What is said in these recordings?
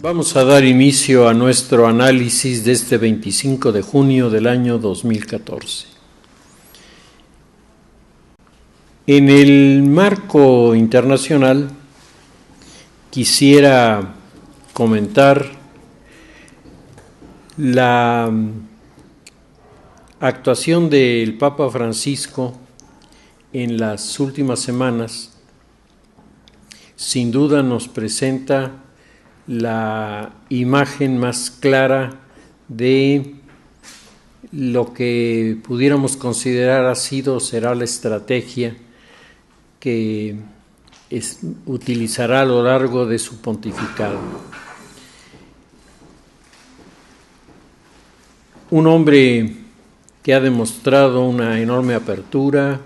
Vamos a dar inicio a nuestro análisis de este 25 de junio del año 2014. En el marco internacional quisiera comentar la actuación del Papa Francisco en las últimas semanas. Sin duda nos presenta la imagen más clara de lo que pudiéramos considerar ha sido o será la estrategia que utilizará a lo largo de su pontificado. Un hombre que ha demostrado una enorme apertura,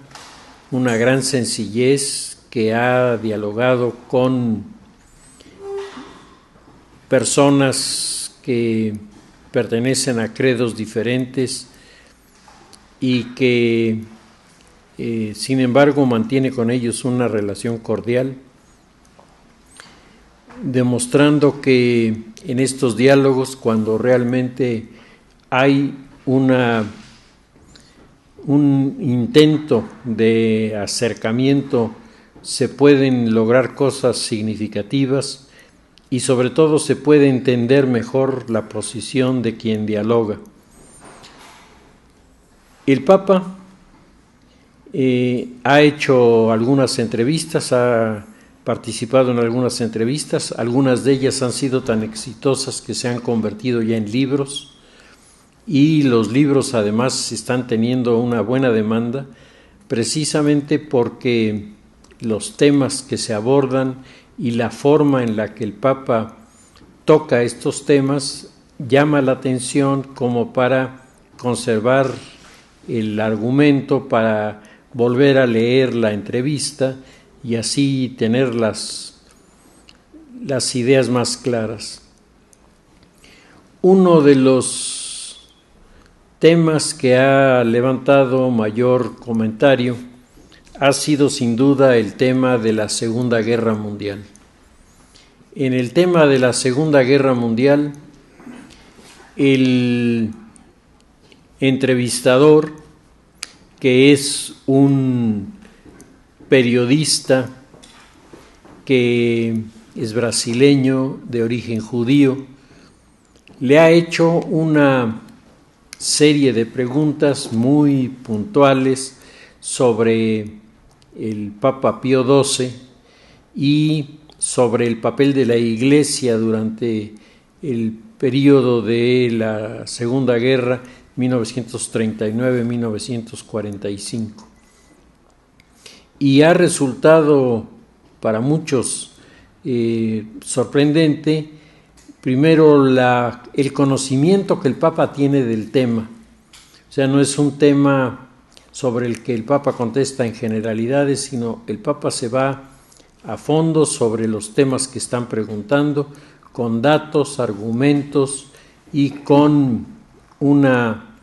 una gran sencillez, que ha dialogado con personas que pertenecen a credos diferentes y que, sin embargo, mantiene con ellos una relación cordial, demostrando que en estos diálogos, cuando realmente hay un intento de acercamiento, se pueden lograr cosas significativas y sobre todo se puede entender mejor la posición de quien dialoga. El Papa ha hecho algunas entrevistas, ha participado en algunas entrevistas, algunas de ellas han sido tan exitosas que se han convertido ya en libros, y los libros además están teniendo una buena demanda, precisamente porque los temas que se abordan y la forma en la que el Papa toca estos temas llama la atención como para conservar el argumento, para volver a leer la entrevista y así tener las ideas más claras. Uno de los temas que ha levantado mayor comentario ha sido sin duda el tema de la Segunda Guerra Mundial. En el tema de la Segunda Guerra Mundial, el entrevistador, que es un periodista que es brasileño, de origen judío, le ha hecho una serie de preguntas muy puntuales sobre el Papa Pío XII y sobre el papel de la Iglesia durante el periodo de la Segunda Guerra, 1939-1945. Y ha resultado para muchos sorprendente, primero, el conocimiento que el Papa tiene del tema. O sea, no es un tema sobre el que el Papa contesta en generalidades, sino el Papa se va a fondo sobre los temas que están preguntando, con datos, argumentos y con una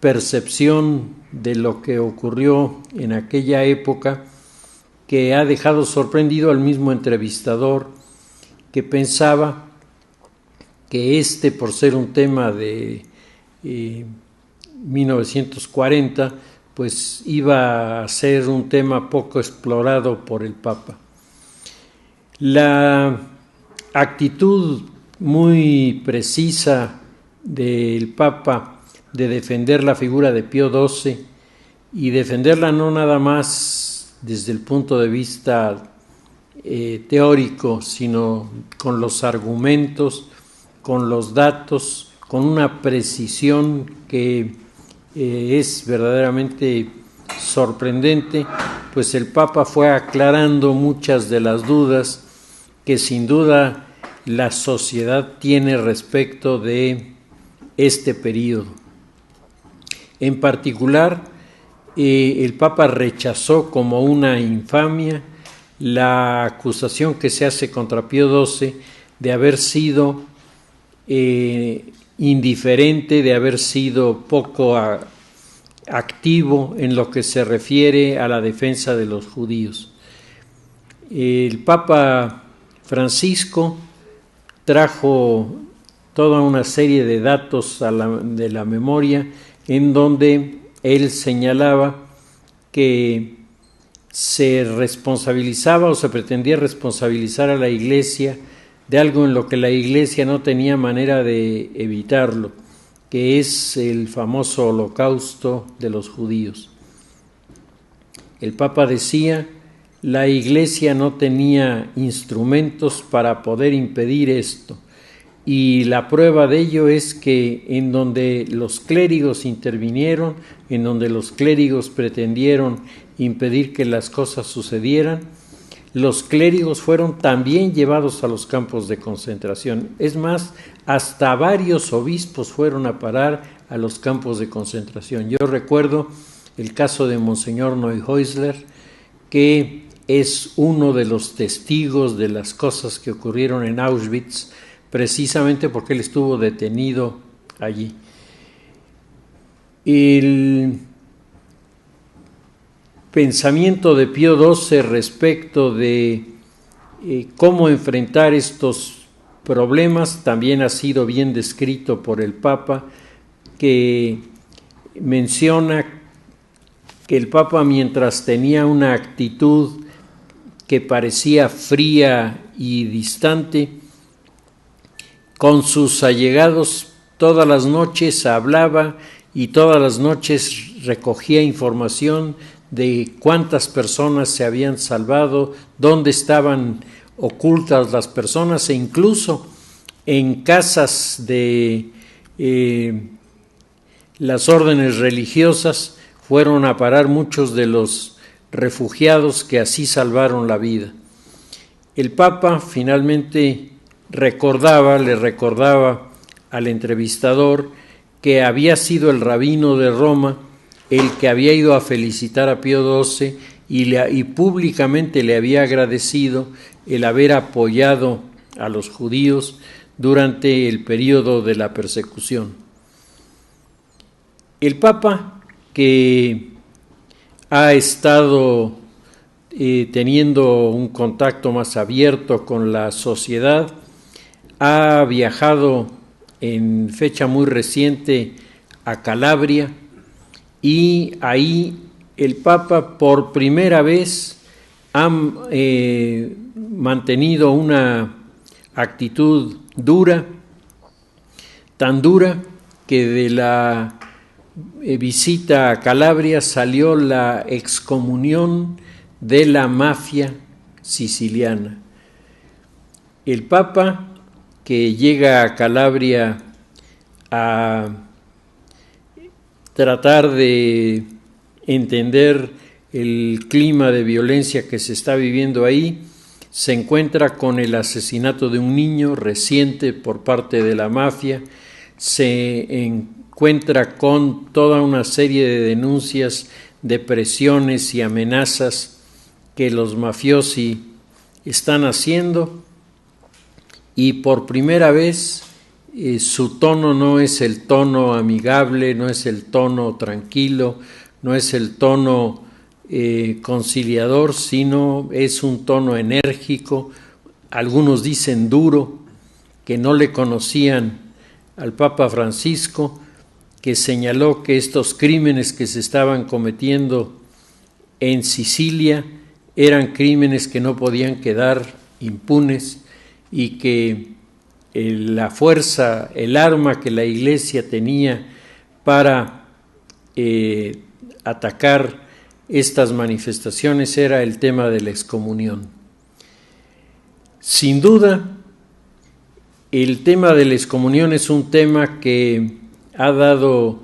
percepción de lo que ocurrió en aquella época que ha dejado sorprendido al mismo entrevistador, que pensaba que por ser un tema de 1940, pues iba a ser un tema poco explorado por el Papa. La actitud muy precisa del Papa de defender la figura de Pío XII y defenderla no nada más desde el punto de vista teórico, sino con los argumentos, con los datos, con una precisión que es verdaderamente sorprendente, pues el Papa fue aclarando muchas de las dudas que sin duda la sociedad tiene respecto de este periodo. En particular, el Papa rechazó como una infamia la acusación que se hace contra Pío XII de haber sido indiferente, de haber sido poco activo en lo que se refiere a la defensa de los judíos. El Papa Francisco trajo toda una serie de datos de la memoria en donde él señalaba que se responsabilizaba o se pretendía responsabilizar a la Iglesia de algo en lo que la Iglesia no tenía manera de evitarlo, que es el famoso holocausto de los judíos. El Papa decía, la Iglesia no tenía instrumentos para poder impedir esto, y la prueba de ello es que en donde los clérigos intervinieron, en donde los clérigos pretendieron impedir que las cosas sucedieran, los clérigos fueron también llevados a los campos de concentración. Es más, hasta varios obispos fueron a parar a los campos de concentración. Yo recuerdo el caso de Monseñor Neuhäusler, que es uno de los testigos de las cosas que ocurrieron en Auschwitz, precisamente porque él estuvo detenido allí. El pensamiento de Pío XII respecto de cómo enfrentar estos problemas también ha sido bien descrito por el Papa, que menciona que el Papa, mientras tenía una actitud que parecía fría y distante, con sus allegados todas las noches hablaba y todas las noches recogía información de cuántas personas se habían salvado, dónde estaban ocultas las personas, e incluso en casas de las órdenes religiosas fueron a parar muchos de los refugiados que así salvaron la vida. El Papa finalmente le recordaba al entrevistador que había sido el rabino de Roma el que había ido a felicitar a Pío XII y públicamente le había agradecido el haber apoyado a los judíos durante el periodo de la persecución. El Papa, que ha estado teniendo un contacto más abierto con la sociedad, ha viajado en fecha muy reciente a Calabria, y ahí el Papa por primera vez ha mantenido una actitud dura, tan dura que de la visita a Calabria salió la excomunión de la mafia siciliana. El Papa, que llega a Calabria a tratar de entender el clima de violencia que se está viviendo ahí, se encuentra con el asesinato de un niño reciente por parte de la mafia, se encuentra con toda una serie de denuncias de presiones y amenazas que los mafiosi están haciendo, y por primera vez su tono no es el tono amigable, no es el tono tranquilo, no es el tono conciliador, sino es un tono enérgico, algunos dicen duro, que no le conocían al Papa Francisco, que señaló que estos crímenes que se estaban cometiendo en Sicilia eran crímenes que no podían quedar impunes, y que la fuerza, el arma que la Iglesia tenía para atacar estas manifestaciones era el tema de la excomunión. Sin duda, el tema de la excomunión es un tema que ha dado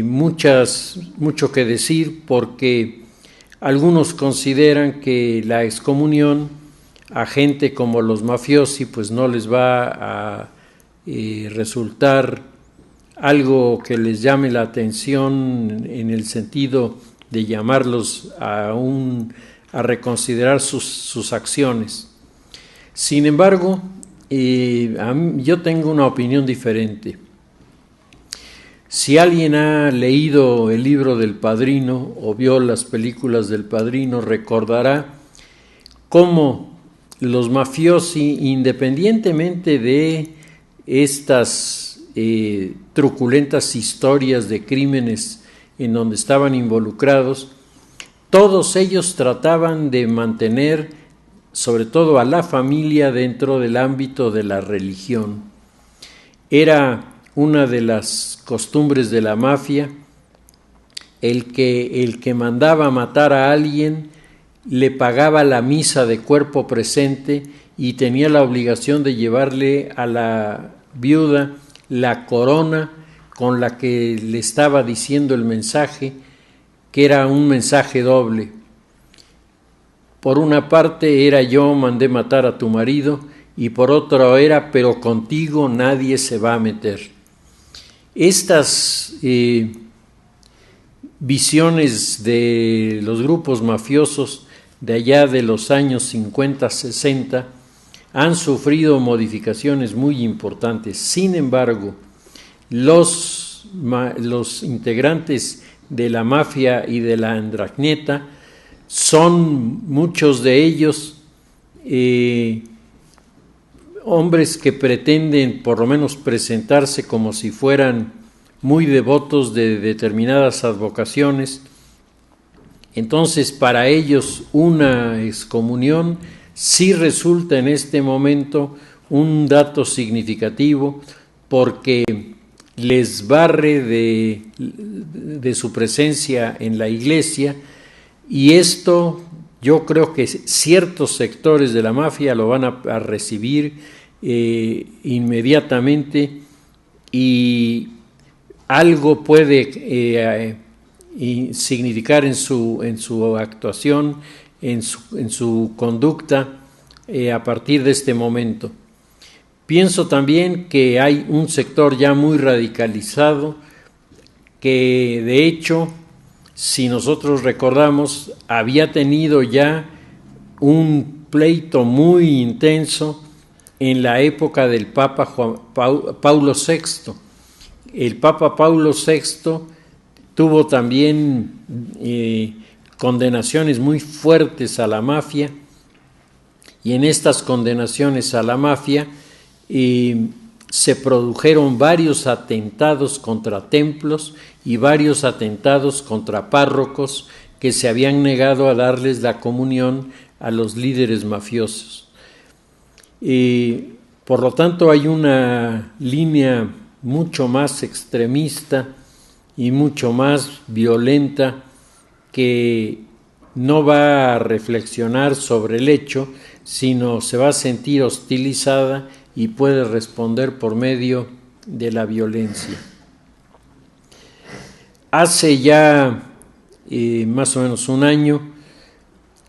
mucho que decir, porque algunos consideran que la excomunión a gente como los mafiosi pues no les va a resultar algo que les llame la atención en el sentido de llamarlos a reconsiderar sus acciones. Sin embargo, yo tengo una opinión diferente. Si alguien ha leído el libro del Padrino o vio las películas del Padrino, recordará cómo los mafiosi, independientemente de estas truculentas historias de crímenes en donde estaban involucrados, todos ellos trataban de mantener sobre todo a la familia dentro del ámbito de la religión. Era una de las costumbres de la mafia el que mandaba matar a alguien le pagaba la misa de cuerpo presente y tenía la obligación de llevarle a la viuda la corona con la que le estaba diciendo el mensaje, que era un mensaje doble. Por una parte era yo mandé matar a tu marido y por otra era pero contigo nadie se va a meter. Estas visiones de los grupos mafiosos de allá de los años 50, 60 han sufrido modificaciones muy importantes. Sin embargo, los integrantes de la mafia y de la Ndrangheta son muchos de ellos hombres que pretenden por lo menos presentarse como si fueran muy devotos de determinadas advocaciones. Entonces, para ellos una excomunión sí resulta en este momento un dato significativo porque les barre de su presencia en la iglesia, y esto yo creo que ciertos sectores de la mafia lo van a recibir inmediatamente, y algo puede significar en su actuación, en su conducta a partir de este momento. Pienso también que hay un sector ya muy radicalizado que de hecho, si nosotros recordamos, había tenido ya un pleito muy intenso en la época del Papa Paulo VI. El Papa Paulo VI tuvo también condenaciones muy fuertes a la mafia, y en estas condenaciones a la mafia se produjeron varios atentados contra templos y varios atentados contra párrocos que se habían negado a darles la comunión a los líderes mafiosos. Por lo tanto, hay una línea mucho más extremista y mucho más violenta que no va a reflexionar sobre el hecho, sino se va a sentir hostilizada y puede responder por medio de la violencia. Hace ya más o menos un año,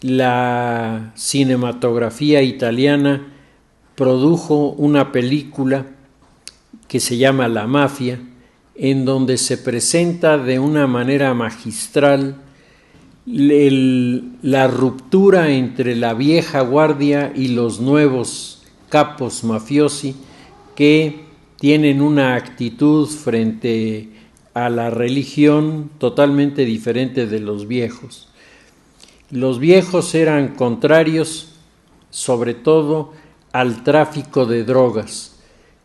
la cinematografía italiana produjo una película que se llama La Mafia, en donde se presenta de una manera magistral la ruptura entre la vieja guardia y los nuevos capos mafiosi que tienen una actitud frente a la religión totalmente diferente de los viejos. Los viejos eran contrarios sobre todo al tráfico de drogas.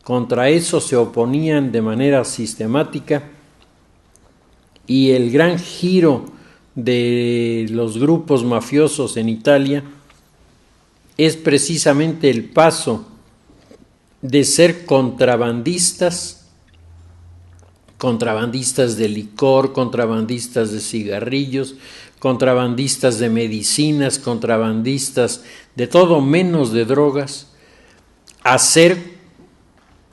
Contra eso se oponían de manera sistemática, y el gran giro de los grupos mafiosos en Italia es precisamente el paso de ser contrabandistas de licor, contrabandistas de cigarrillos, contrabandistas de medicinas, contrabandistas de todo menos de drogas, a ser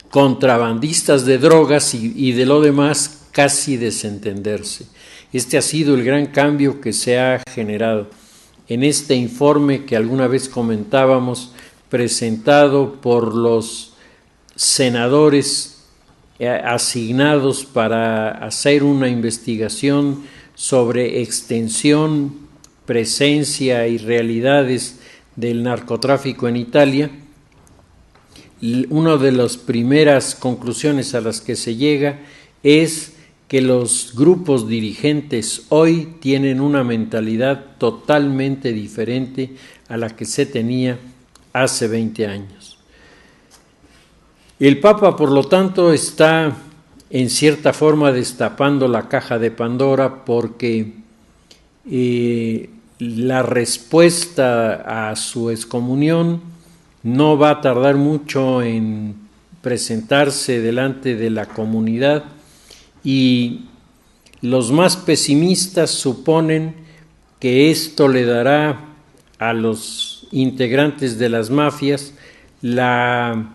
contrabandistas de drogas y de lo demás casi desentenderse. Este ha sido el gran cambio que se ha generado. En este informe que alguna vez comentábamos, presentado por los senadores asignados para hacer una investigación sobre extensión, presencia y realidades del narcotráfico en Italia, una de las primeras conclusiones a las que se llega es que los grupos dirigentes hoy tienen una mentalidad totalmente diferente a la que se tenía hace 20 años. El Papa, por lo tanto, está en cierta forma destapando la caja de Pandora, porque la respuesta a su excomunión no va a tardar mucho en presentarse delante de la comunidad, y los más pesimistas suponen que esto le dará a los integrantes de las mafias la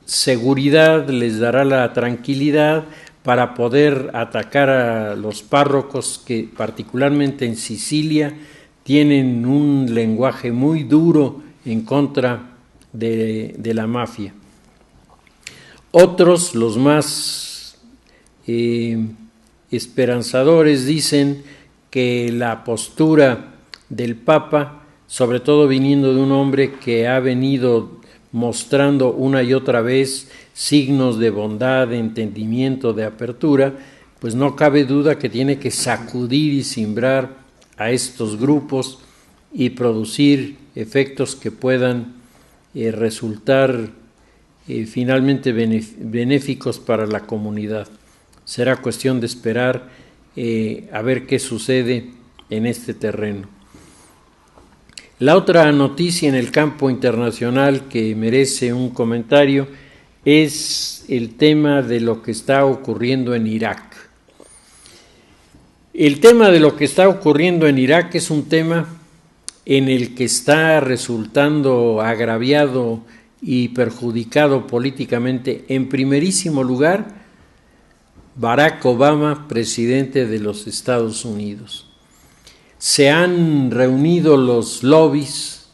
seguridad, les dará la tranquilidad para poder atacar a los párrocos que particularmente en Sicilia tienen un lenguaje muy duro en contra de la mafia. Otros, los más esperanzadores, dicen que la postura del Papa, sobre todo viniendo de un hombre que ha venido mostrando una y otra vez signos de bondad, de entendimiento, de apertura, pues no cabe duda que tiene que sacudir y cimbrar a estos grupos y producir efectos que puedan resultar finalmente benéficos para la comunidad. Será cuestión de esperar a ver qué sucede en este terreno. La otra noticia en el campo internacional que merece un comentario es el tema de lo que está ocurriendo en Irak. El tema de lo que está ocurriendo en Irak es un tema en el que está resultando agraviado y perjudicado políticamente, en primerísimo lugar, Barack Obama, presidente de los Estados Unidos. Se han reunido los lobbies,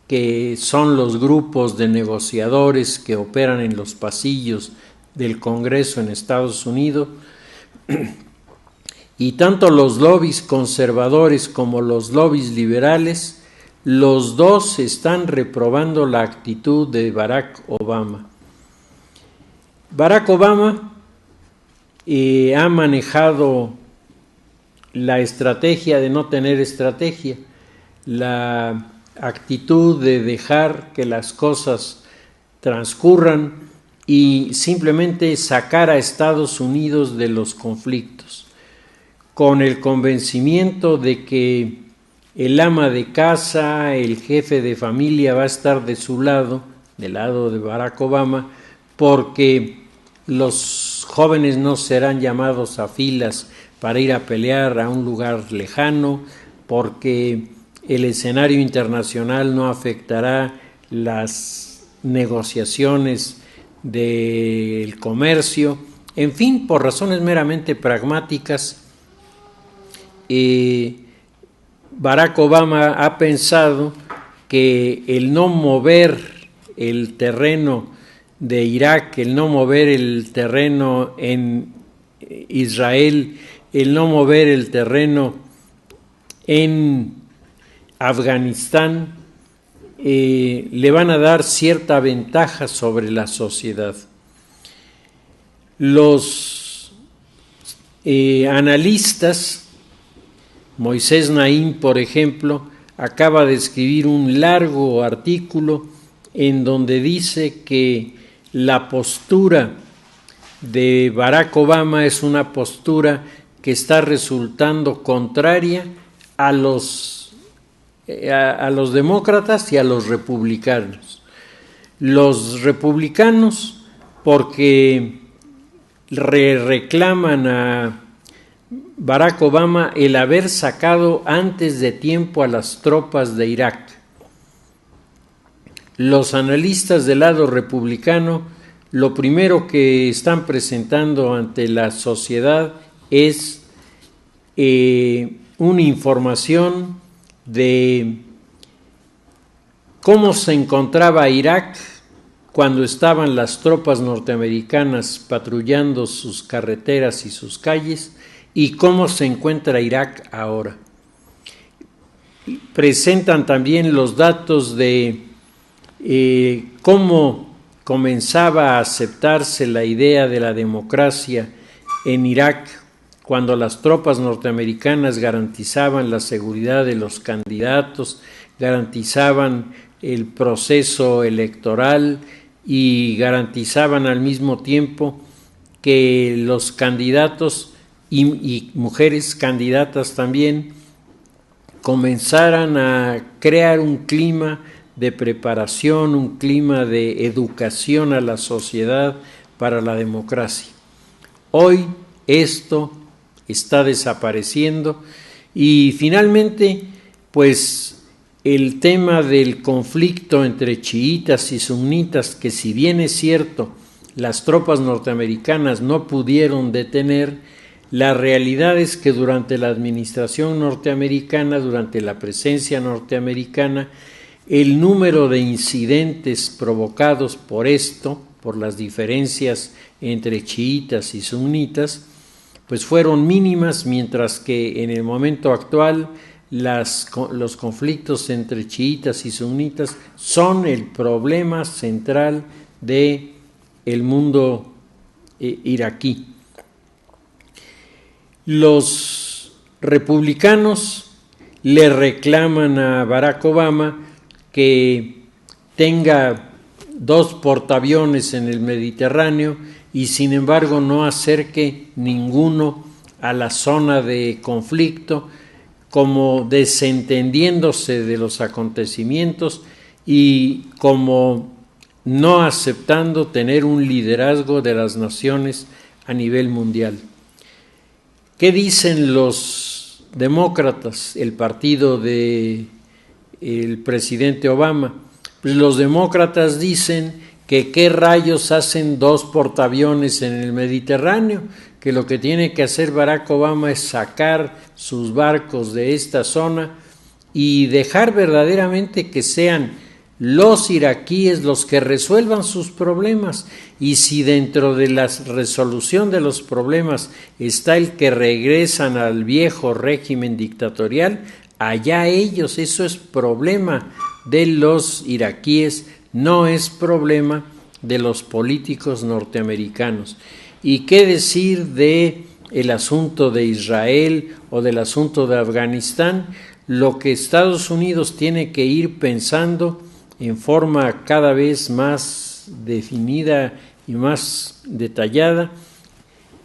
que son los grupos de negociadores que operan en los pasillos del Congreso en Estados Unidos, y tanto los lobbies conservadores como los lobbies liberales, los dos están reprobando la actitud de Barack Obama. Barack Obama ha manejado la estrategia de no tener estrategia, la actitud de dejar que las cosas transcurran y simplemente sacar a Estados Unidos de los conflictos, con el convencimiento de que el ama de casa, el jefe de familia va a estar de su lado, del lado de Barack Obama, porque los jóvenes no serán llamados a filas para ir a pelear a un lugar lejano, porque el escenario internacional no afectará las negociaciones del comercio, en fin, por razones meramente pragmáticas. Barack Obama ha pensado que el no mover el terreno de Irak, el no mover el terreno en Israel, el no mover el terreno en Afganistán, le van a dar cierta ventaja sobre la sociedad. Los analistas, Moisés Naim, por ejemplo, acaba de escribir un largo artículo en donde dice que la postura de Barack Obama es una postura que está resultando contraria a los demócratas y a los republicanos. Los republicanos porque reclaman a Barack Obama el haber sacado antes de tiempo a las tropas de Irak. Los analistas del lado republicano, lo primero que están presentando ante la sociedad es una información de cómo se encontraba Irak cuando estaban las tropas norteamericanas patrullando sus carreteras y sus calles, y cómo se encuentra Irak ahora. Presentan también los datos de cómo comenzaba a aceptarse la idea de la democracia en Irak cuando las tropas norteamericanas garantizaban la seguridad de los candidatos, garantizaban el proceso electoral y garantizaban al mismo tiempo que los candidatos y mujeres candidatas también comenzaran a crear un clima de preparación, un clima de educación a la sociedad para la democracia. Hoy esto está desapareciendo y finalmente, pues el tema del conflicto entre chiitas y sunitas, que si bien es cierto, las tropas norteamericanas no pudieron detener, la realidad es que durante la administración norteamericana, durante la presencia norteamericana, el número de incidentes provocados por esto, por las diferencias entre chiitas y sunitas, pues fueron mínimas, mientras que en el momento actual los conflictos entre chiitas y sunitas son el problema central del mundo iraquí. Los republicanos le reclaman a Barack Obama que tenga 2 portaaviones en el Mediterráneo y sin embargo no acerque ninguno a la zona de conflicto, como desentendiéndose de los acontecimientos y como no aceptando tener un liderazgo de las naciones a nivel mundial. ¿Qué dicen los demócratas, el partido del presidente Obama? Pues los demócratas dicen que qué rayos hacen 2 portaaviones en el Mediterráneo, que lo que tiene que hacer Barack Obama es sacar sus barcos de esta zona y dejar verdaderamente que sean los iraquíes los que resuelvan sus problemas, y si dentro de la resolución de los problemas está el que regresan al viejo régimen dictatorial, allá ellos, eso es problema de los iraquíes, no es problema de los políticos norteamericanos. ¿Y qué decir de el asunto de Israel o del asunto de Afganistán? Lo que Estados Unidos tiene que ir pensando en forma cada vez más definida y más detallada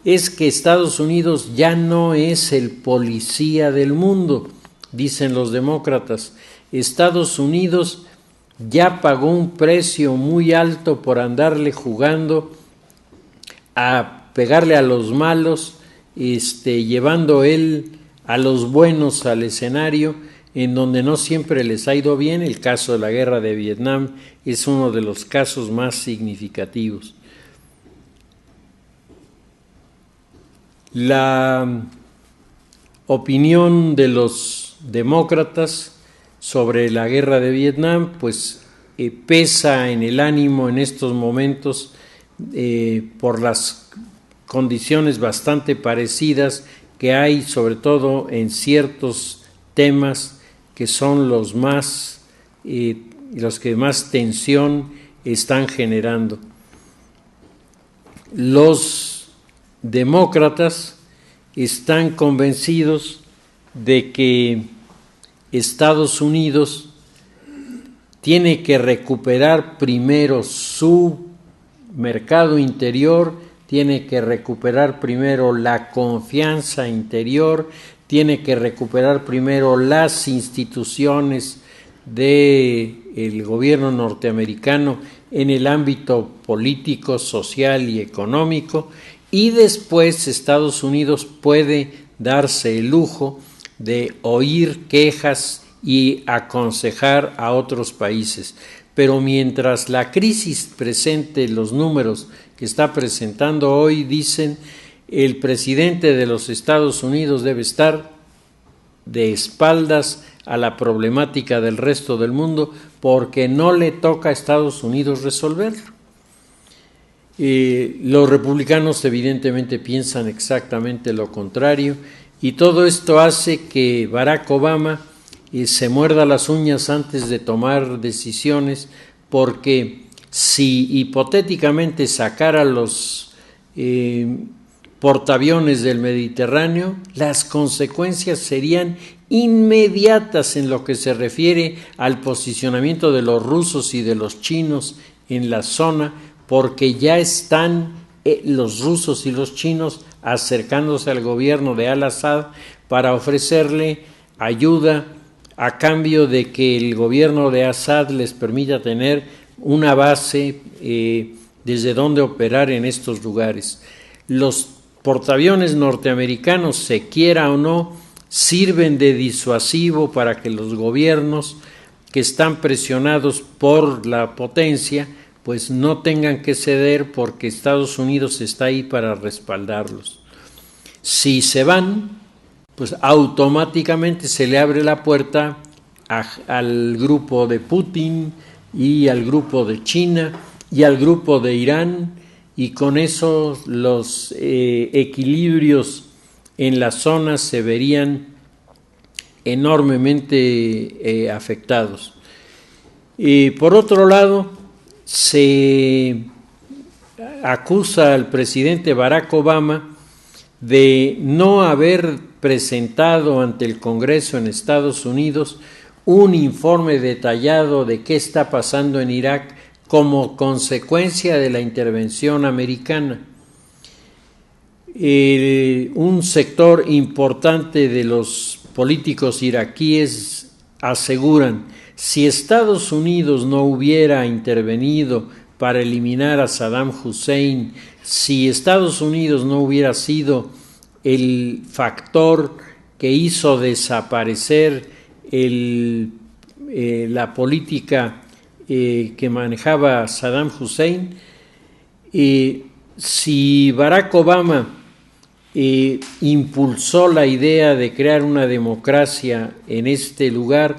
es que Estados Unidos ya no es el policía del mundo, dicen los demócratas. Estados Unidos ya pagó un precio muy alto por andarle jugando a pegarle a los malos, llevando él a los buenos al escenario, en donde no siempre les ha ido bien. El caso de la guerra de Vietnam es uno de los casos más significativos. La opinión de los demócratas sobre la guerra de Vietnam, pues pesa en el ánimo en estos momentos por las condiciones bastante parecidas que hay, sobre todo en ciertos temas que son los que más tensión están generando. Los demócratas están convencidos de que Estados Unidos tiene que recuperar primero su mercado interior, tiene que recuperar primero la confianza interior, tiene que recuperar primero las instituciones del gobierno norteamericano en el ámbito político, social y económico, y después Estados Unidos puede darse el lujo de oír quejas y aconsejar a otros países. Pero mientras la crisis presente los números que está presentando hoy, dicen, el presidente de los Estados Unidos debe estar de espaldas a la problemática del resto del mundo porque no le toca a Estados Unidos resolverlo. Los republicanos evidentemente piensan exactamente lo contrario, y todo esto hace que Barack Obama se muerda las uñas antes de tomar decisiones, porque si hipotéticamente sacara los portaaviones del Mediterráneo, las consecuencias serían inmediatas en lo que se refiere al posicionamiento de los rusos y de los chinos en la zona, porque ya están los rusos y los chinos acercándose al gobierno de Al-Assad para ofrecerle ayuda a cambio de que el gobierno de Assad les permita tener una base desde donde operar en estos lugares. Los portaaviones norteamericanos, se quiera o no, sirven de disuasivo para que los gobiernos que están presionados por la potencia pues no tengan que ceder, porque Estados Unidos está ahí para respaldarlos. Si se van, pues automáticamente se le abre la puerta al grupo de Putin y al grupo de China y al grupo de Irán, y con eso los equilibrios en la zona se verían enormemente afectados. Y por otro lado, se acusa al presidente Barack Obama de no haber presentado ante el Congreso en Estados Unidos un informe detallado de qué está pasando en Irak como consecuencia de la intervención americana. Un sector importante de los políticos iraquíes aseguran: si Estados Unidos no hubiera intervenido para eliminar a Saddam Hussein, si Estados Unidos no hubiera sido el factor que hizo desaparecer la política que manejaba Saddam Hussein, si Barack Obama impulsó la idea de crear una democracia en este lugar,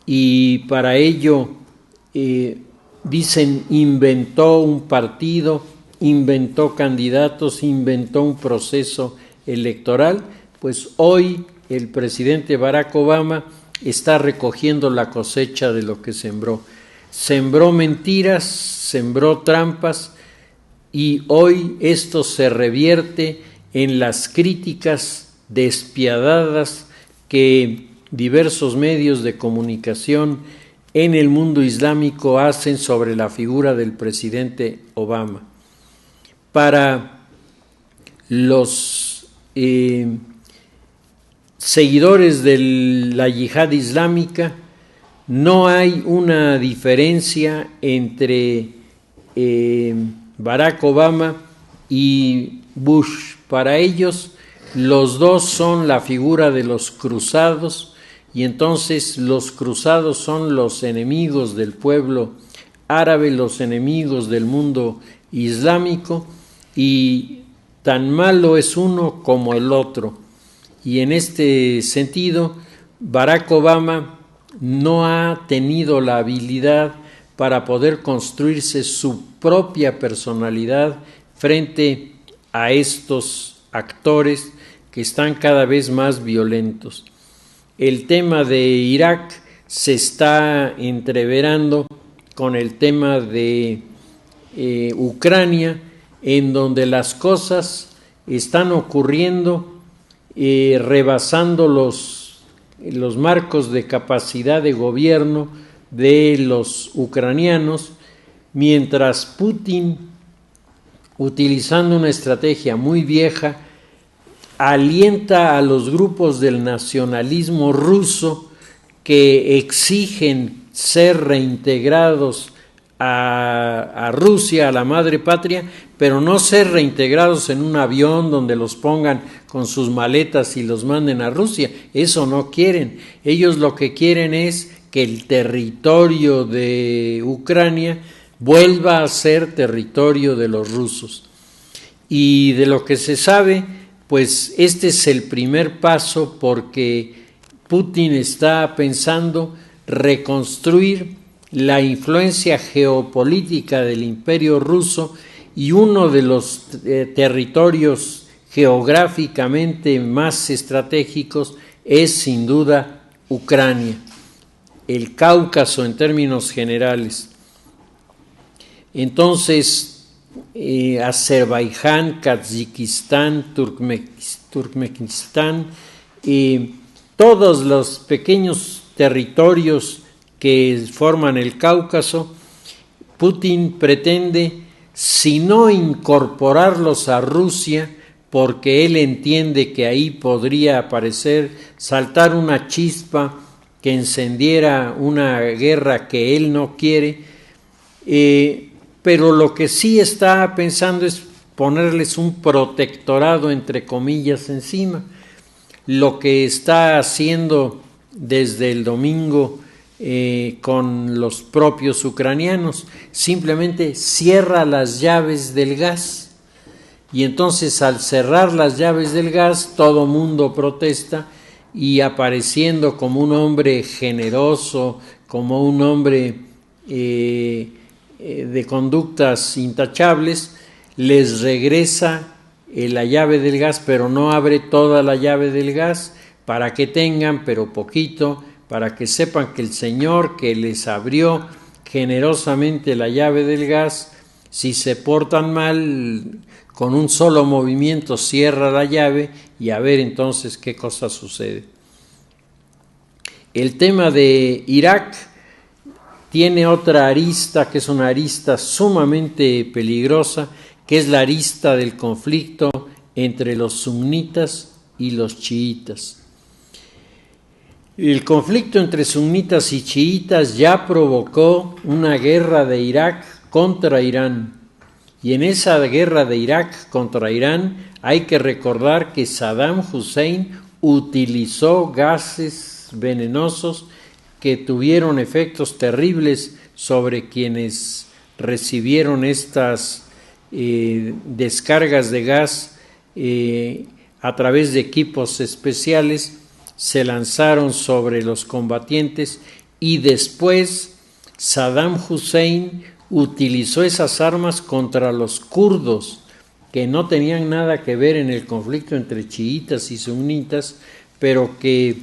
y para ello, dicen, inventó un partido, inventó candidatos, inventó un proceso electoral, pues hoy el presidente Barack Obama está recogiendo la cosecha de lo que sembró. Sembró mentiras, sembró trampas, y hoy esto se revierte en las críticas despiadadas que diversos medios de comunicación en el mundo islámico hacen sobre la figura del presidente Obama. Para los seguidores de la yihad islámica, no hay una diferencia entre Barack Obama y Bush. Para ellos, los dos son la figura de los cruzados, y entonces los cruzados son los enemigos del pueblo árabe, los enemigos del mundo islámico, y tan malo es uno como el otro. Y en este sentido, Barack Obama no ha tenido la habilidad para poder construirse su propia personalidad frente a estos actores que están cada vez más violentos. El tema de Irak se está entreverando con el tema de Ucrania, en donde las cosas están ocurriendo rebasando los marcos de capacidad de gobierno de los ucranianos, mientras Putin, utilizando una estrategia muy vieja, alienta a los grupos del nacionalismo ruso que exigen ser reintegrados a Rusia, a la madre patria, pero no ser reintegrados en un avión donde los pongan con sus maletas y los manden a Rusia. Eso no quieren. Ellos lo que quieren es que el territorio de Ucrania vuelva a ser territorio de los rusos. Y de lo que se sabe, pues este es el primer paso, porque Putin está pensando reconstruir la influencia geopolítica del Imperio Ruso, y uno de los territorios geográficamente más estratégicos es sin duda Ucrania, el Cáucaso en términos generales. Entonces, Azerbaiyán, Kazajistán, Turkmenistán, todos los pequeños territorios que forman el Cáucaso. Putin pretende, si no incorporarlos a Rusia, porque él entiende que ahí podría saltar una chispa que encendiera una guerra que él no quiere, pero lo que sí está pensando es ponerles un protectorado, entre comillas, encima. Lo que está haciendo desde el domingo con los propios ucranianos, simplemente cierra las llaves del gas, y entonces al cerrar las llaves del gas todo mundo protesta, y apareciendo como un hombre generoso, como un hombre de conductas intachables, les regresa la llave del gas, pero no abre toda la llave del gas, para que tengan pero poquito, para que sepan que el Señor que les abrió generosamente la llave del gas, si se portan mal, con un solo movimiento cierra la llave, y a ver entonces qué cosa sucede. El tema de Irak tiene otra arista, que es una arista sumamente peligrosa, que es la arista del conflicto entre los sunitas y los chiitas. El conflicto entre sunitas y chiitas ya provocó una guerra de Irak contra Irán. Y en esa guerra de Irak contra Irán hay que recordar que Saddam Hussein utilizó gases venenosos que tuvieron efectos terribles sobre quienes recibieron estas descargas de gas a través de equipos especiales. Se lanzaron sobre los combatientes, y después Saddam Hussein utilizó esas armas contra los kurdos, que no tenían nada que ver en el conflicto entre chiitas y sunitas, pero que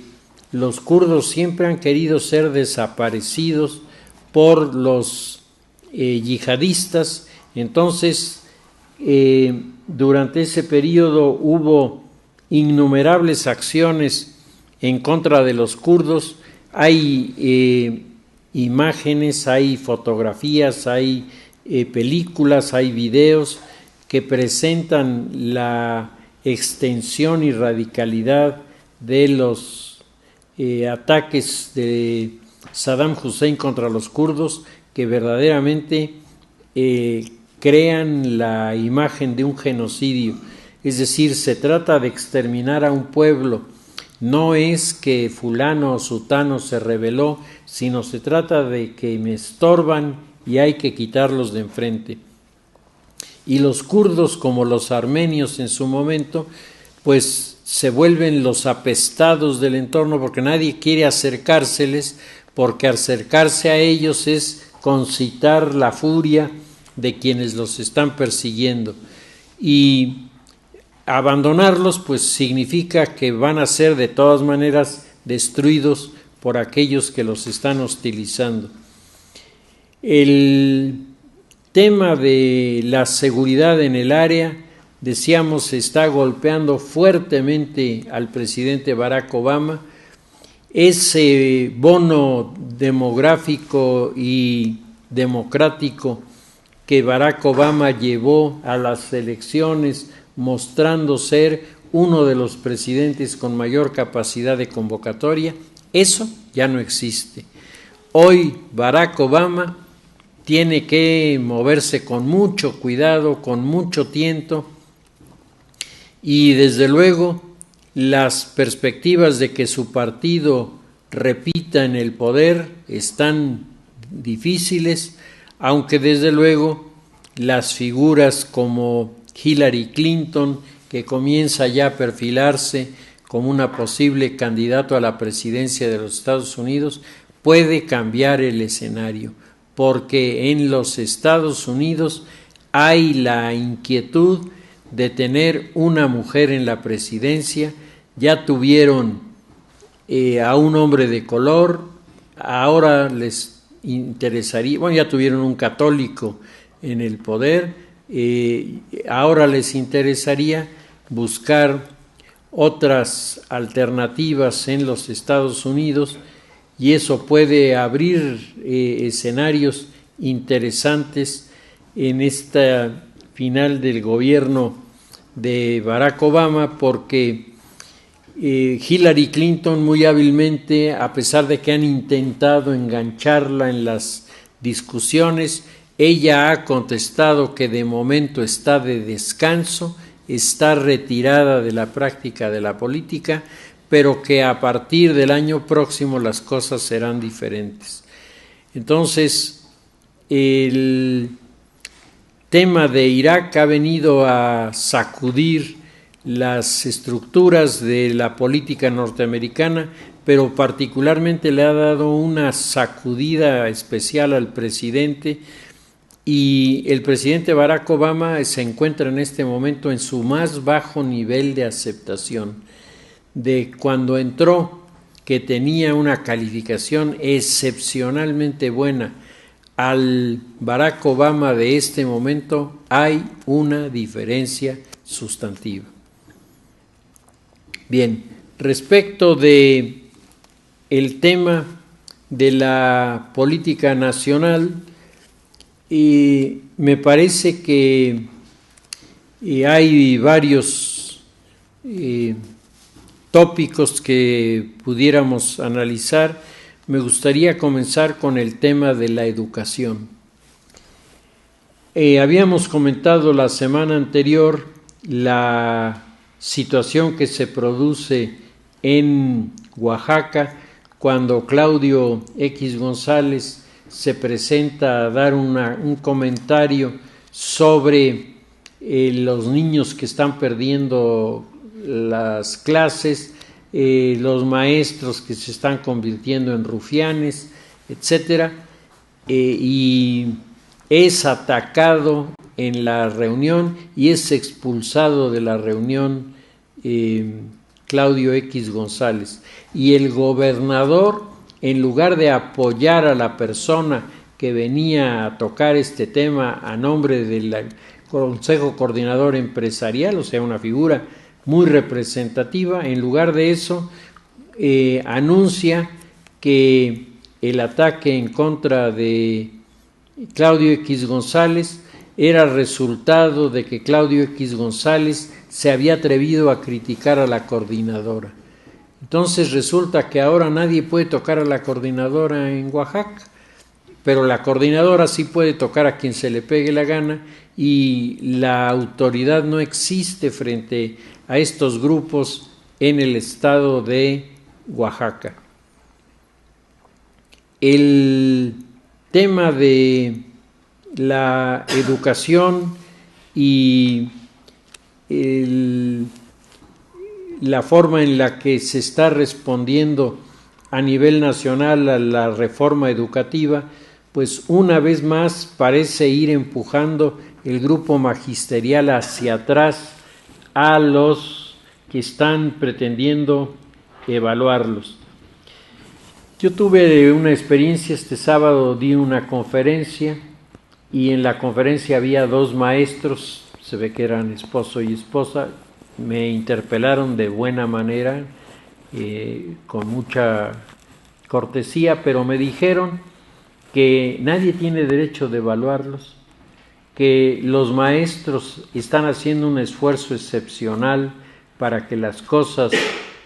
los kurdos siempre han querido ser desaparecidos por los yihadistas. Entonces, durante ese periodo hubo innumerables acciones en contra de los kurdos. Hay imágenes, hay fotografías, hay películas, hay videos que presentan la extensión y radicalidad de los ataques de Saddam Hussein contra los kurdos, que verdaderamente crean la imagen de un genocidio. Es decir, se trata de exterminar a un pueblo. No es que fulano o sutano se rebeló, sino se trata de que me estorban y hay que quitarlos de enfrente. Y los kurdos, como los armenios en su momento, pues se vuelven los apestados del entorno, porque nadie quiere acercárseles, porque acercarse a ellos es concitar la furia de quienes los están persiguiendo. Y abandonarlos pues significa que van a ser de todas maneras destruidos por aquellos que los están hostilizando. El tema de la seguridad en el área, decíamos, está golpeando fuertemente al presidente Barack Obama. Ese bono demográfico y democrático que Barack Obama llevó a las elecciones, mostrando ser uno de los presidentes con mayor capacidad de convocatoria, eso ya no existe. Hoy Barack Obama tiene que moverse con mucho cuidado, con mucho tiento, y desde luego las perspectivas de que su partido repita en el poder están difíciles, aunque desde luego las figuras como Hillary Clinton, que comienza ya a perfilarse como una posible candidato a la presidencia de los Estados Unidos, puede cambiar el escenario, porque en los Estados Unidos hay la inquietud de tener una mujer en la presidencia. Ya tuvieron a un hombre de color, ahora les interesaría, bueno, ya tuvieron un católico en el poder, ahora les interesaría buscar otras alternativas en los Estados Unidos, y eso puede abrir escenarios interesantes en esta final del gobierno de Barack Obama, porque Hillary Clinton muy hábilmente, a pesar de que han intentado engancharla en las discusiones, ella ha contestado que de momento está de descanso, está retirada de la práctica de la política, pero que a partir del año próximo las cosas serán diferentes. Entonces, el tema de Irak ha venido a sacudir las estructuras de la política norteamericana, pero particularmente le ha dado una sacudida especial al presidente, y el presidente Barack Obama se encuentra en este momento en su más bajo nivel de aceptación. De cuando entró, que tenía una calificación excepcionalmente buena, al Barack Obama de este momento hay una diferencia sustantiva. Bien, respecto de el tema de la política nacional, me parece que hay varios tópicos que pudiéramos analizar. Me gustaría comenzar con el tema de la educación. Habíamos comentado la semana anterior la situación que se produce en Oaxaca cuando Claudio X González se presenta a dar un comentario sobre los niños que están perdiendo las clases, los maestros que se están convirtiendo en rufianes, etcétera, y es atacado en la reunión y es expulsado de la reunión Claudio X González, y el gobernador, en lugar de apoyar a la persona que venía a tocar este tema a nombre del Consejo Coordinador Empresarial, o sea, una figura muy representativa, en lugar de eso anuncia que el ataque en contra de Claudio X González era resultado de que Claudio X González se había atrevido a criticar a la coordinadora. Entonces resulta que ahora nadie puede tocar a la coordinadora en Oaxaca, pero la coordinadora sí puede tocar a quien se le pegue la gana, y la autoridad no existe frente a estos grupos en el estado de Oaxaca. El tema de la educación y la forma en la que se está respondiendo a nivel nacional a la reforma educativa, pues una vez más parece ir empujando el grupo magisterial hacia atrás a los que están pretendiendo evaluarlos. Yo tuve una experiencia este sábado, di una conferencia, y en la conferencia había dos maestros, se ve que eran esposo y esposa, me interpelaron de buena manera, con mucha cortesía, pero me dijeron que nadie tiene derecho de evaluarlos, que los maestros están haciendo un esfuerzo excepcional para que las cosas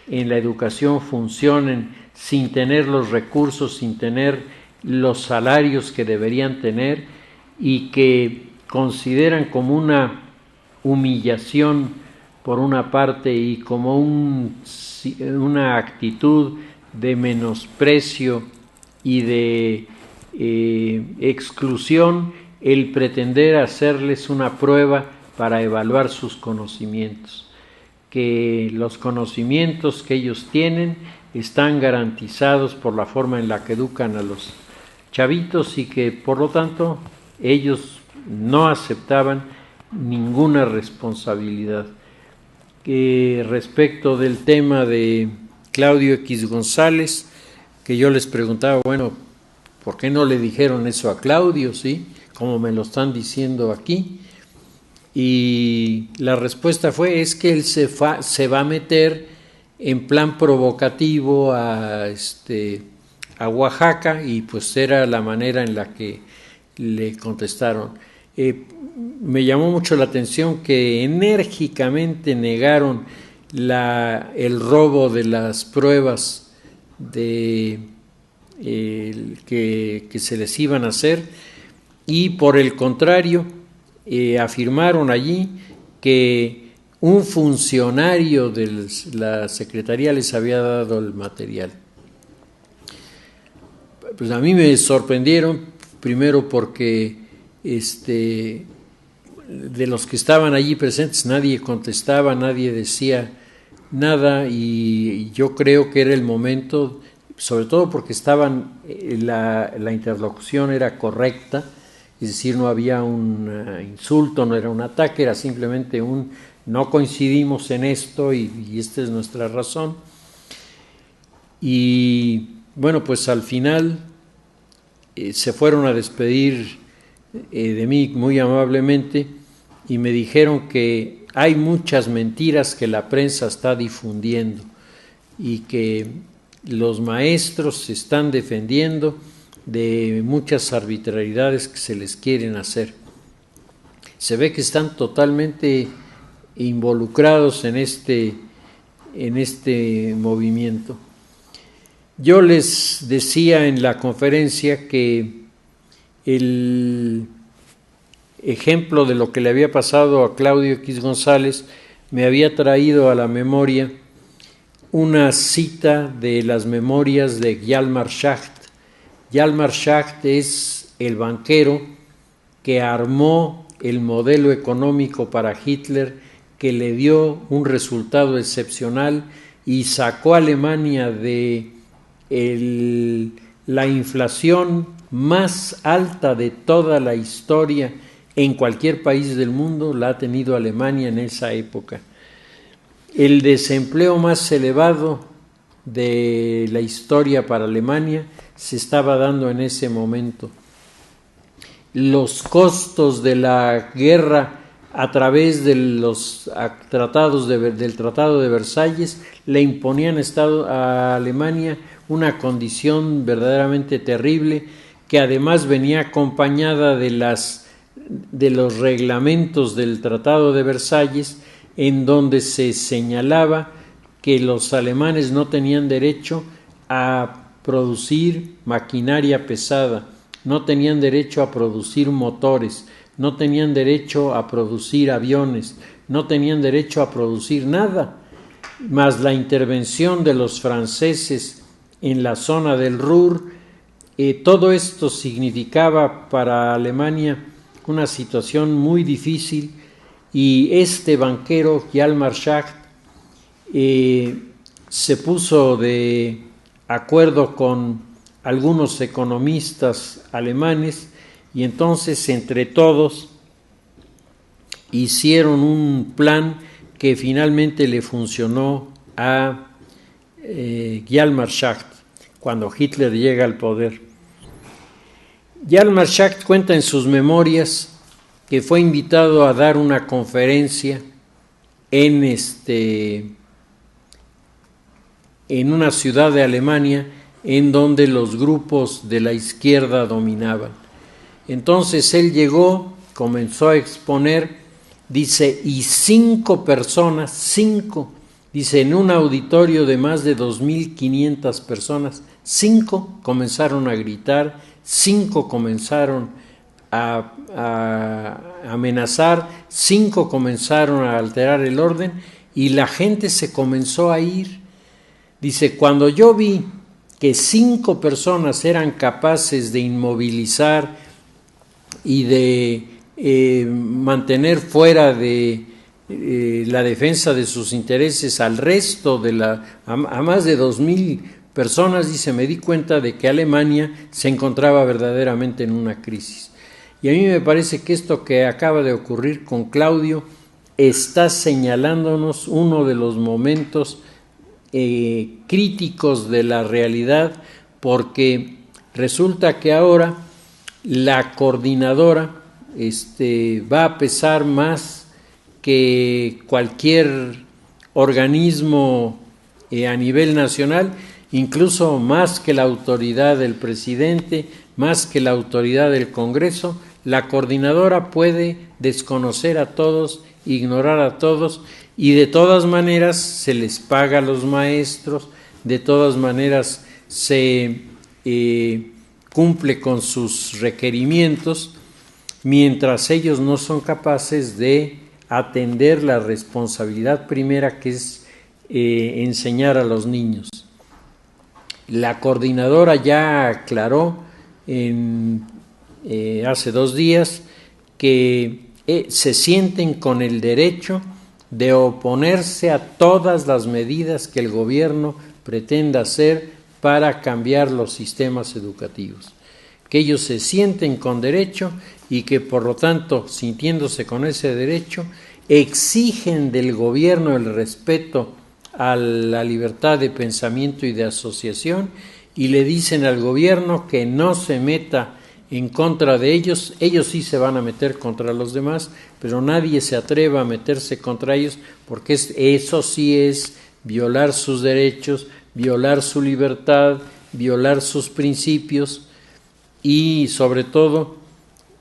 en la educación funcionen sin tener los recursos, sin tener los salarios que deberían tener, y que consideran como una humillación por una parte y como una actitud de menosprecio y de exclusión el pretender hacerles una prueba para evaluar sus conocimientos, que los conocimientos que ellos tienen están garantizados por la forma en la que educan a los chavitos, y que por lo tanto ellos no aceptaban ninguna responsabilidad. Respecto del tema de Claudio X González, que yo les preguntaba, bueno, ¿por qué no le dijeron eso a Claudio, sí? Como me lo están diciendo aquí. Y la respuesta es que él se va a meter en plan provocativo a Oaxaca, y pues era la manera en la que le contestaron. Me llamó mucho la atención que enérgicamente negaron el robo de las pruebas que se les iban a hacer, y por el contrario afirmaron allí que un funcionario de la Secretaría les había dado el material. Pues a mí me sorprendieron, primero porque de los que estaban allí presentes nadie contestaba, nadie decía nada, y yo creo que era el momento, sobre todo porque la interlocución era correcta, es decir, no había un insulto, no era un ataque, era simplemente no coincidimos en esto y esta es nuestra razón. Y bueno, pues al final se fueron a despedir de mí muy amablemente y me dijeron que hay muchas mentiras que la prensa está difundiendo y que los maestros se están defendiendo de muchas arbitrariedades que se les quieren hacer. Se ve que están totalmente involucrados en este movimiento. Yo les decía en la conferencia que el ejemplo de lo que le había pasado a Claudio X González me había traído a la memoria una cita de las memorias de Hjalmar Schacht. Hjalmar Schacht es el banquero que armó el modelo económico para Hitler, que le dio un resultado excepcional y sacó a Alemania de la inflación más alta de toda la historia en cualquier país del mundo. La ha tenido Alemania en esa época. El desempleo más elevado de la historia para Alemania se estaba dando en ese momento. Los costos de la guerra a través de los tratados del Tratado de Versalles le imponían a Alemania una condición verdaderamente terrible, que además venía acompañada de los reglamentos del Tratado de Versalles, en donde se señalaba que los alemanes no tenían derecho a producir maquinaria pesada, no tenían derecho a producir motores, no tenían derecho a producir aviones, no tenían derecho a producir nada, más la intervención de los franceses en la zona del Ruhr. Todo esto significaba para Alemania una situación muy difícil, y este banquero, Hjalmar Schacht, se puso de acuerdo con algunos economistas alemanes, y entonces entre todos hicieron un plan que finalmente le funcionó a Hjalmar Schacht cuando Hitler llega al poder. Hjalmar Schacht cuenta en sus memorias que fue invitado a dar una conferencia en una ciudad de Alemania en donde los grupos de la izquierda dominaban. Entonces él llegó, comenzó a exponer, dice, y 5 personas, dice, en un auditorio de más de 2.500 personas, 5 comenzaron a gritar, 5 comenzaron a amenazar, 5 comenzaron a alterar el orden, y la gente se comenzó a ir. Dice, cuando yo vi que 5 personas eran capaces de inmovilizar y de mantener fuera de la defensa de sus intereses al resto a más de 2.000 personas, dice, me di cuenta de que Alemania se encontraba verdaderamente en una crisis. Y a mí me parece que esto que acaba de ocurrir con Claudio está señalándonos uno de los momentos críticos de la realidad, porque resulta que ahora la coordinadora va a pesar más que cualquier organismo a nivel nacional, incluso más que la autoridad del presidente, más que la autoridad del Congreso, la coordinadora puede desconocer a todos, ignorar a todos, y de todas maneras se les paga a los maestros, de todas maneras se cumple con sus requerimientos, mientras ellos no son capaces de atender la responsabilidad primera, que es enseñar a los niños. La coordinadora ya aclaró hace 2 días que se sienten con el derecho de oponerse a todas las medidas que el gobierno pretenda hacer para cambiar los sistemas educativos, que ellos se sienten con derecho y que por lo tanto, sintiéndose con ese derecho, exigen del gobierno el respeto a la libertad de pensamiento y de asociación, y le dicen al gobierno que no se meta en contra de ellos. Ellos sí se van a meter contra los demás, pero nadie se atreva a meterse contra ellos, porque eso sí es violar sus derechos, violar su libertad, violar sus principios y sobre todo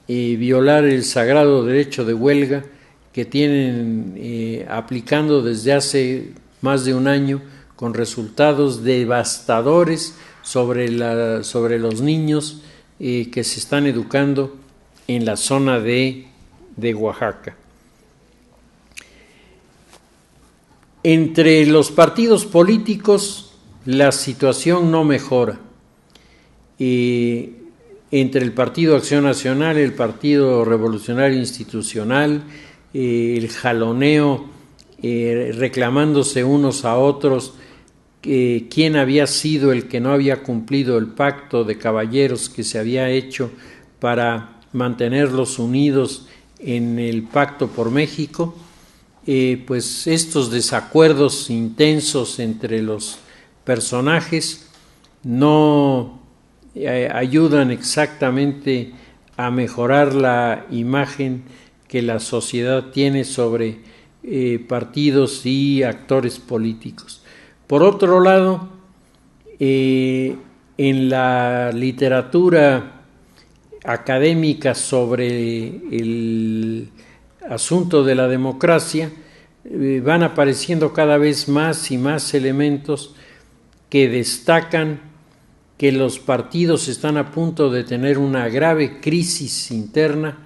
violar el sagrado derecho de huelga que tienen aplicando desde hace más de un año, con resultados devastadores sobre los niños que se están educando en la zona de Oaxaca. Entre los partidos políticos la situación no mejora. Entre el Partido Acción Nacional, el Partido Revolucionario Institucional, el jaloneo, reclamándose unos a otros quién había sido el que no había cumplido el pacto de caballeros que se había hecho para mantenerlos unidos en el Pacto por México. Pues estos desacuerdos intensos entre los personajes no ayudan exactamente a mejorar la imagen que la sociedad tiene sobre partidos y actores políticos. Por otro lado, en la literatura académica sobre el asunto de la democracia, van apareciendo cada vez más y más elementos que destacan que los partidos están a punto de tener una grave crisis interna,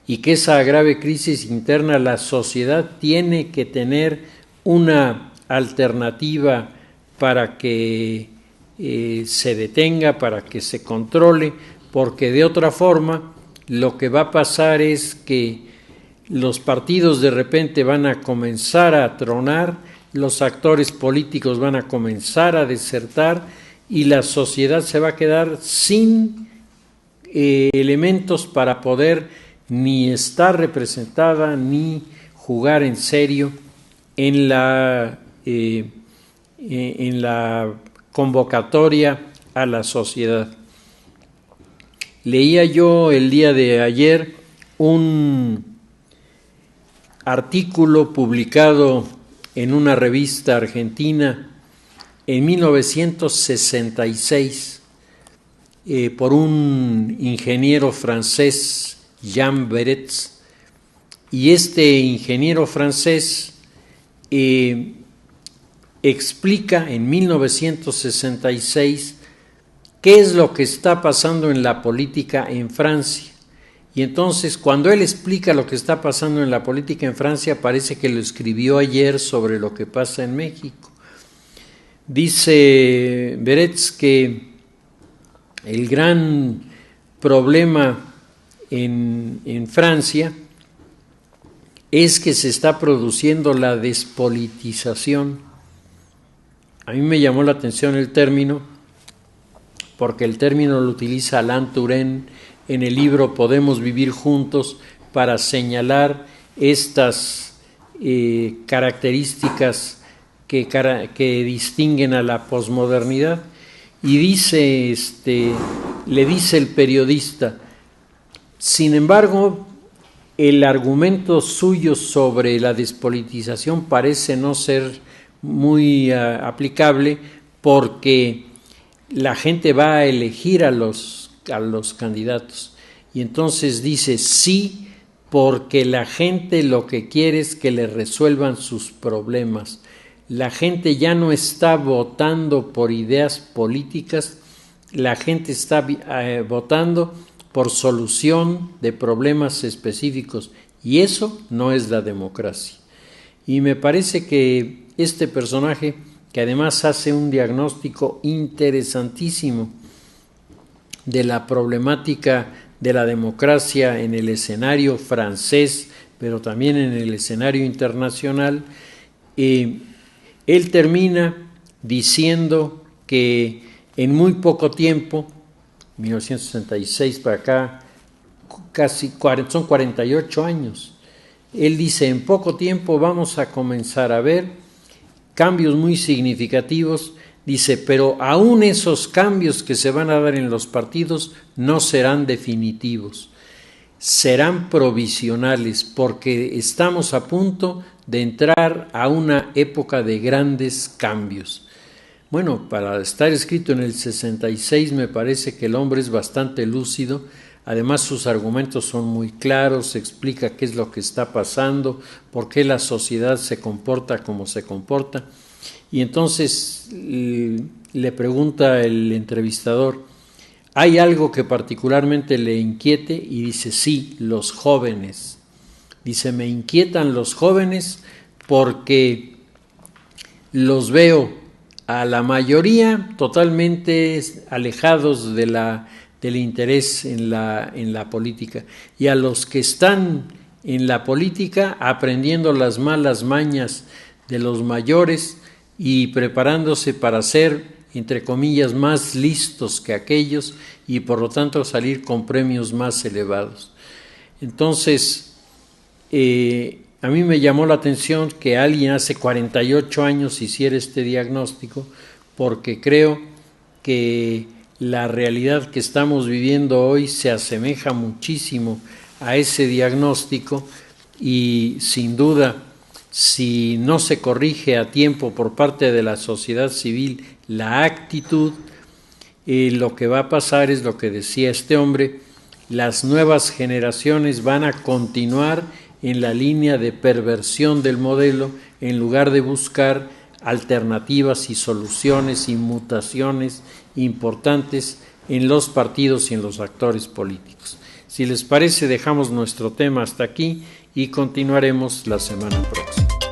y que esa grave crisis interna la sociedad tiene que tener una alternativa para que se detenga, para que se controle, porque de otra forma lo que va a pasar es que los partidos de repente van a comenzar a tronar, los actores políticos van a comenzar a desertar y la sociedad se va a quedar sin elementos para poder ni estar representada ni jugar en serio en la convocatoria a la sociedad. Leía yo el día de ayer un artículo publicado en una revista argentina en 1966 por un ingeniero francés, Jean Beretz, y este ingeniero francés explica en 1966 qué es lo que está pasando en la política en Francia. Y entonces, cuando él explica lo que está pasando en la política en Francia, parece que lo escribió ayer sobre lo que pasa en México. Dice Beretz que el gran problema en Francia es que se está produciendo la despolitización. A mí me llamó la atención el término, porque el término lo utiliza Alain Touraine en el libro Podemos vivir juntos, para señalar estas características que distinguen a la posmodernidad. Y dice, le dice el periodista: sin embargo, el argumento suyo sobre la despolitización parece no ser muy aplicable, porque la gente va a elegir a los candidatos, y entonces dice sí, porque la gente lo que quiere es que le resuelvan sus problemas. La gente ya no está votando por ideas políticas, la gente está votando por solución de problemas específicos, y eso no es la democracia. Y me parece que este personaje, que además hace un diagnóstico interesantísimo de la problemática de la democracia en el escenario francés, pero también en el escenario internacional, él termina diciendo que en muy poco tiempo, 1966 para acá, son 48 años, él dice, en poco tiempo vamos a comenzar a ver cambios muy significativos. Dice, pero aún esos cambios que se van a dar en los partidos no serán definitivos, serán provisionales, porque estamos a punto de entrar a una época de grandes cambios. Bueno, para estar escrito en el 66 me parece que el hombre es bastante lúcido. Además, sus argumentos son muy claros, explica qué es lo que está pasando, por qué la sociedad se comporta como se comporta. Y entonces le pregunta el entrevistador, ¿hay algo que particularmente le inquiete? Y dice, sí, los jóvenes. Dice, me inquietan los jóvenes porque los veo a la mayoría totalmente alejados del interés en la política, y a los que están en la política aprendiendo las malas mañas de los mayores y preparándose para ser, entre comillas, más listos que aquellos, y por lo tanto salir con premios más elevados. Entonces, a mí me llamó la atención que alguien hace 48 años hiciera este diagnóstico, porque creo que la realidad que estamos viviendo hoy se asemeja muchísimo a ese diagnóstico, y sin duda, si no se corrige a tiempo por parte de la sociedad civil la actitud, lo que va a pasar es lo que decía este hombre: las nuevas generaciones van a continuar en la línea de perversión del modelo, en lugar de buscar alternativas y soluciones y mutaciones importantes en los partidos y en los actores políticos. Si les parece, dejamos nuestro tema hasta aquí y continuaremos la semana próxima.